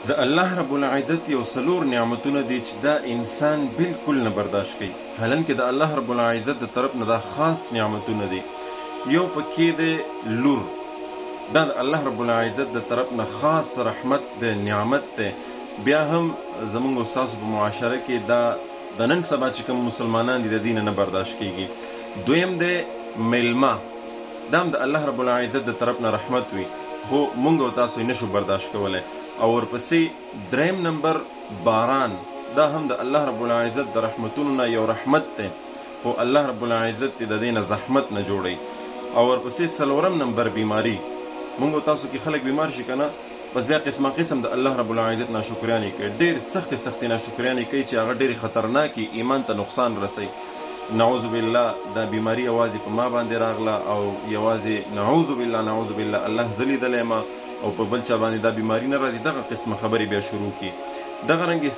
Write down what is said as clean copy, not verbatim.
د الله رب العزت یو څلور نعمتونه دي چې دا انسان بالکل نه برداشت کوي، حالانکه د الله رب العزت د طرف نه دا خاص نعمتونه دي. یو پکې د لور، دا د الله رب العزت د طرف نه خاص رحمت د نعمت دی. بیا هم زمونږ استاسو په معاشره کې دا د نن سبا چې کوم مسلمانان دي د دین نه برداشت کیږي. دویم دی میلمه، دا هم د الله رب العزت د طرف نه رحمت وي، خو مونږ او تاسو یې نشو برداشت کولی. او ورپسې دریم نمبر باران، دا هم د الله رب العزت د رحمتونو نه یو رحمت دی، خو الله رب العزت د دې نه زحمت نه جوړوي. او ورپسې څلورم نمبر بیماری، مونږ او تاسو کې خلک بیمار شي کنه، بس بیا قسمه قسم د الله رب العزت ناشکریانې کوي، ډېر سختې ناشکریانې کوي چې هغه ډېرې خطرناکې، ایمان ته نقصان رسوي. نعوذ بالله دا بیماری یوازې په ما باندې راغله، او یوازې نعوذ بالله الله زه لیدلی ما، او په بل چا باندې دا بیماری نه راځي، دغه قسمه خبرې بیا شروع کړي. دغه رنګې